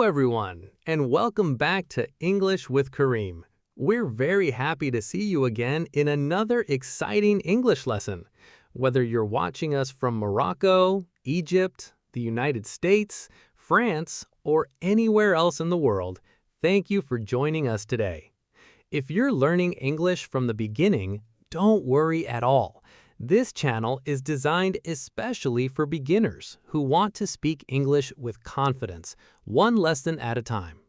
everyone, and welcome back to English with Karim. We're very happy to see you again in another exciting English lesson. Whether you're watching us from Morocco, Egypt, the United States, France, or anywhere else in the world, thank you for joining us today. If you're learning English from the beginning, don't worry at all. This channel is designed especially for beginners who want to speak English with confidence, one lesson at a time.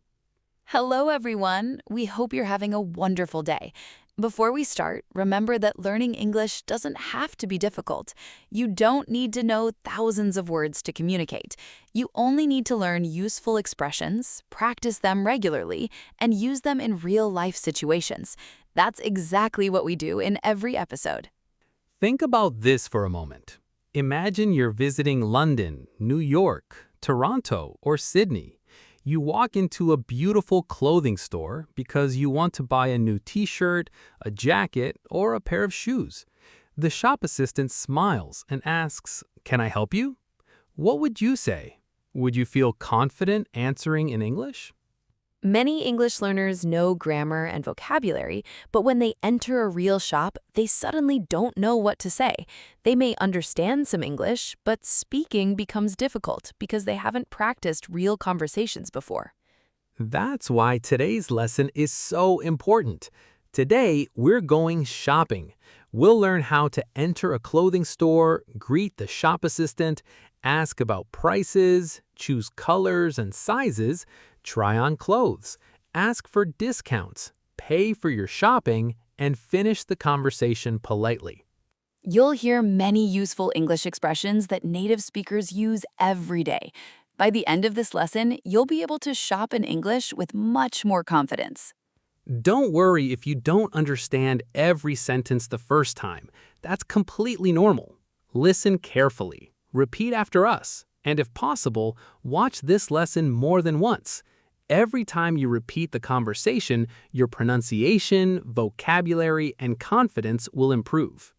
Hello, everyone. We hope you're having a wonderful day. Before we start, remember that learning English doesn't have to be difficult. You don't need to know thousands of words to communicate. You only need to learn useful expressions, practice them regularly, and use them in real-life situations. That's exactly what we do in every episode. Think about this for a moment. Imagine you're visiting London, New York, Toronto, or Sydney. You walk into a beautiful clothing store because you want to buy a new t-shirt, a jacket, or a pair of shoes. The shop assistant smiles and asks, "Can I help you?" What would you say? Would you feel confident answering in English? Many English learners know grammar and vocabulary, but when they enter a real shop, they suddenly don't know what to say. They may understand some English, but speaking becomes difficult because they haven't practiced real conversations before. That's why today's lesson is so important. Today, we're going shopping. We'll learn how to enter a clothing store, greet the shop assistant, ask about prices, choose colors and sizes, try on clothes, ask for discounts, pay for your shopping, and finish the conversation politely. You'll hear many useful English expressions that native speakers use every day. By the end of this lesson, you'll be able to shop in English with much more confidence. Don't worry if you don't understand every sentence the first time. That's completely normal. Listen carefully, repeat after us, and if possible, watch this lesson more than once. Every time you repeat the conversation, your pronunciation, vocabulary, and confidence will improve.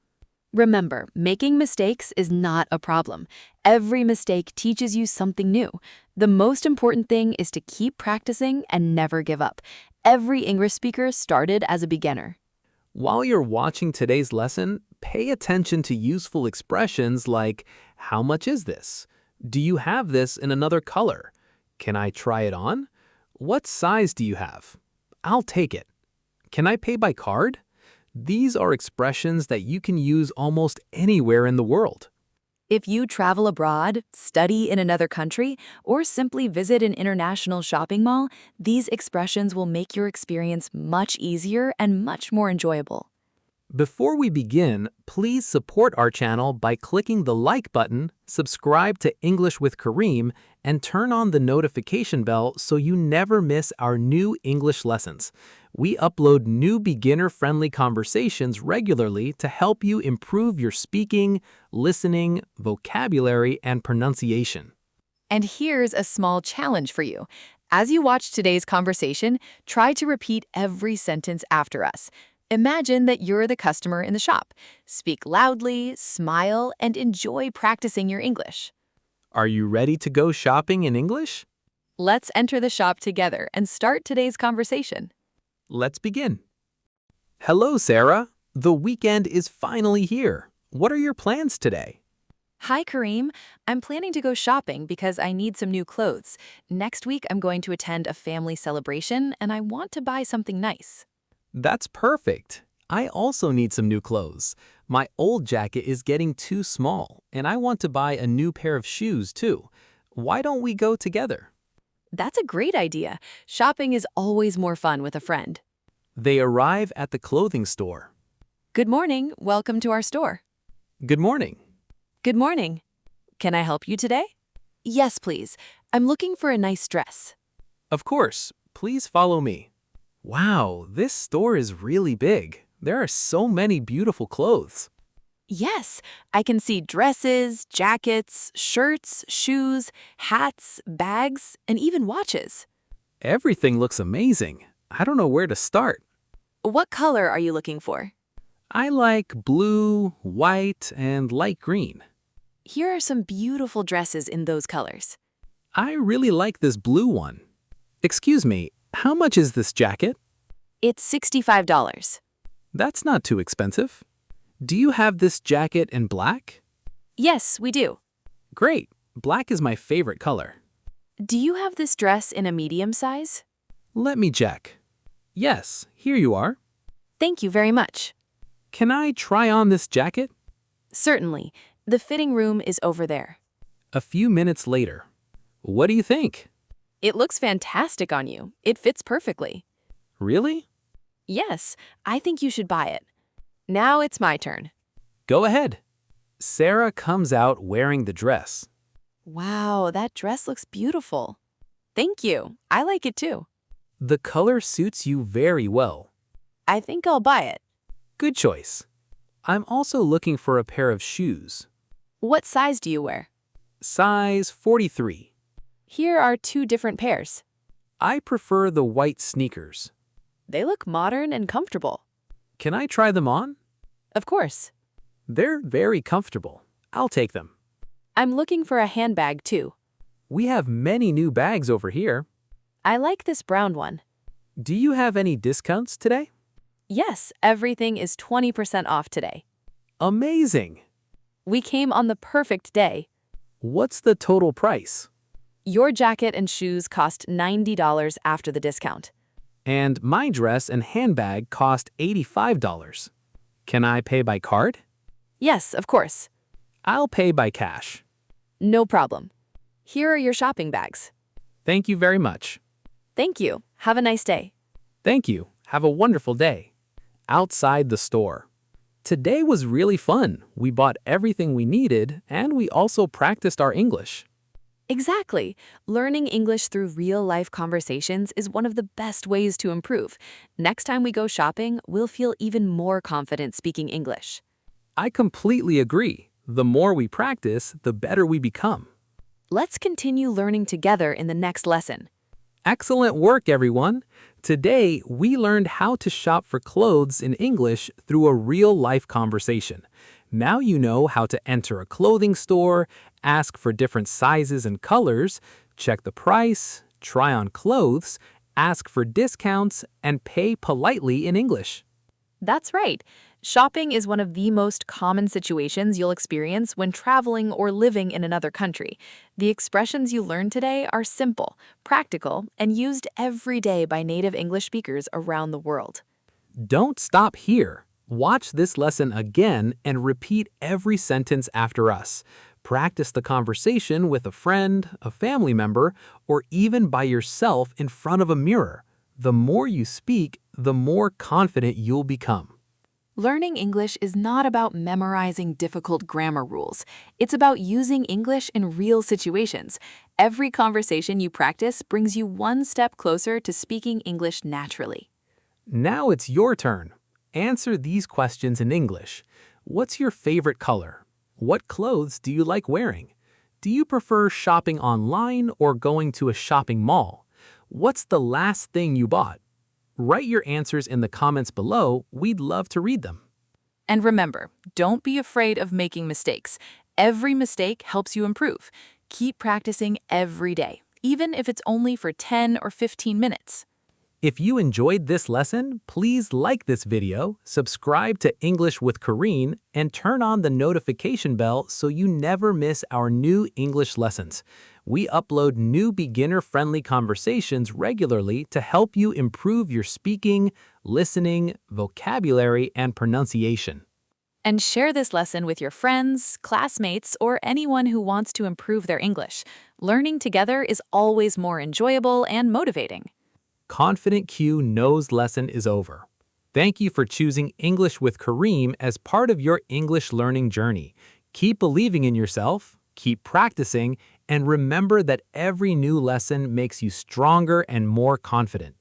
Remember, making mistakes is not a problem. Every mistake teaches you something new. The most important thing is to keep practicing and never give up. Every English speaker started as a beginner. While you're watching today's lesson, pay attention to useful expressions like, "How much is this?" "Do you have this in another color?" "Can I try it on?" "What size do you have?" "I'll take it." "Can I pay by card?" These are expressions that you can use almost anywhere in the world. If you travel abroad, study in another country, or simply visit an international shopping mall, these expressions will make your experience much easier and much more enjoyable. Before we begin, please support our channel by clicking the like button, subscribe to English with Karim, and turn on the notification bell so you never miss our new English lessons. We upload new beginner-friendly conversations regularly to help you improve your speaking, listening, vocabulary, and pronunciation. And here's a small challenge for you. As you watch today's conversation, try to repeat every sentence after us. Imagine that you're the customer in the shop. Speak loudly, smile, and enjoy practicing your English. Are you ready to go shopping in English? Let's enter the shop together and start today's conversation. Let's begin. Hello, Sarah. The weekend is finally here. What are your plans today? Hi, Karim. I'm planning to go shopping because I need some new clothes. Next week, I'm going to attend a family celebration, and I want to buy something nice. That's perfect. I also need some new clothes. My old jacket is getting too small, and I want to buy a new pair of shoes, too. Why don't we go together? That's a great idea. Shopping is always more fun with a friend. They arrive at the clothing store. Good morning. Welcome to our store. Good morning. Good morning. Can I help you today? Yes, please. I'm looking for a nice dress. Of course. Please follow me. Wow, this store is really big. There are so many beautiful clothes. Yes, I can see dresses, jackets, shirts, shoes, hats, bags, and even watches. Everything looks amazing. I don't know where to start. What color are you looking for? I like blue, white, and light green. Here are some beautiful dresses in those colors. I really like this blue one. Excuse me, how much is this jacket? It's $65. That's not too expensive. Do you have this jacket in black? Yes, we do. Great. Black is my favorite color. Do you have this dress in a medium size? Let me check. Yes, here you are. Thank you very much. Can I try on this jacket? Certainly. The fitting room is over there. A few minutes later. What do you think? It looks fantastic on you. It fits perfectly. Really? Yes, I think you should buy it. Now it's my turn. Go ahead. Sarah comes out wearing the dress. Wow, that dress looks beautiful. Thank you. I like it too. The color suits you very well. I think I'll buy it. Good choice. I'm also looking for a pair of shoes. What size do you wear? Size 43. Here are two different pairs. I prefer the white sneakers. They look modern and comfortable. Can I try them on? Of course. They're very comfortable. I'll take them. I'm looking for a handbag too. We have many new bags over here. I like this brown one. Do you have any discounts today? Yes, everything is 20% off today. Amazing! We came on the perfect day. What's the total price? Your jacket and shoes cost $90 after the discount. And my dress and handbag cost $85. Can I pay by card? Yes, of course. I'll pay by cash. No problem. Here are your shopping bags. Thank you very much. Thank you. Have a nice day. Thank you. Have a wonderful day. Outside the store. Today was really fun. We bought everything we needed, and we also practiced our English. Exactly. Learning English through real-life conversations is one of the best ways to improve. Next time we go shopping, we'll feel even more confident speaking English. I completely agree. The more we practice, the better we become. Let's continue learning together in the next lesson. Excellent work, everyone! Today, we learned how to shop for clothes in English through a real-life conversation. Now you know how to enter a clothing store, ask for different sizes and colors, check the price, try on clothes, ask for discounts, and pay politely in English. That's right. Shopping is one of the most common situations you'll experience when traveling or living in another country. The expressions you learned today are simple, practical, and used every day by native English speakers around the world. Don't stop here. Watch this lesson again and repeat every sentence after us. Practice the conversation with a friend, a family member, or even by yourself in front of a mirror. The more you speak, the more confident you'll become. Learning English is not about memorizing difficult grammar rules. It's about using English in real situations. Every conversation you practice brings you one step closer to speaking English naturally. Now it's your turn. Answer these questions in English. What's your favorite color? What clothes do you like wearing? Do you prefer shopping online or going to a shopping mall? What's the last thing you bought? Write your answers in the comments below. We'd love to read them. And remember, don't be afraid of making mistakes. Every mistake helps you improve. Keep practicing every day, even if it's only for 10 or 15 minutes. If you enjoyed this lesson, please like this video, subscribe to English with Karim, and turn on the notification bell so you never miss our new English lessons. We upload new beginner-friendly conversations regularly to help you improve your speaking, listening, vocabulary, and pronunciation. And share this lesson with your friends, classmates, or anyone who wants to improve their English. Learning together is always more enjoyable and motivating. Confident Q knows lesson is over. Thank you for choosing English with Karim as part of your English learning journey. Keep believing in yourself, keep practicing, and remember that every new lesson makes you stronger and more confident.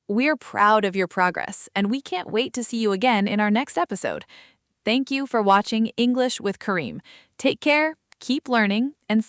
We're proud of your progress, and we can't wait to see you again in our next episode. Thank you for watching English with Karim. Take care, keep learning, and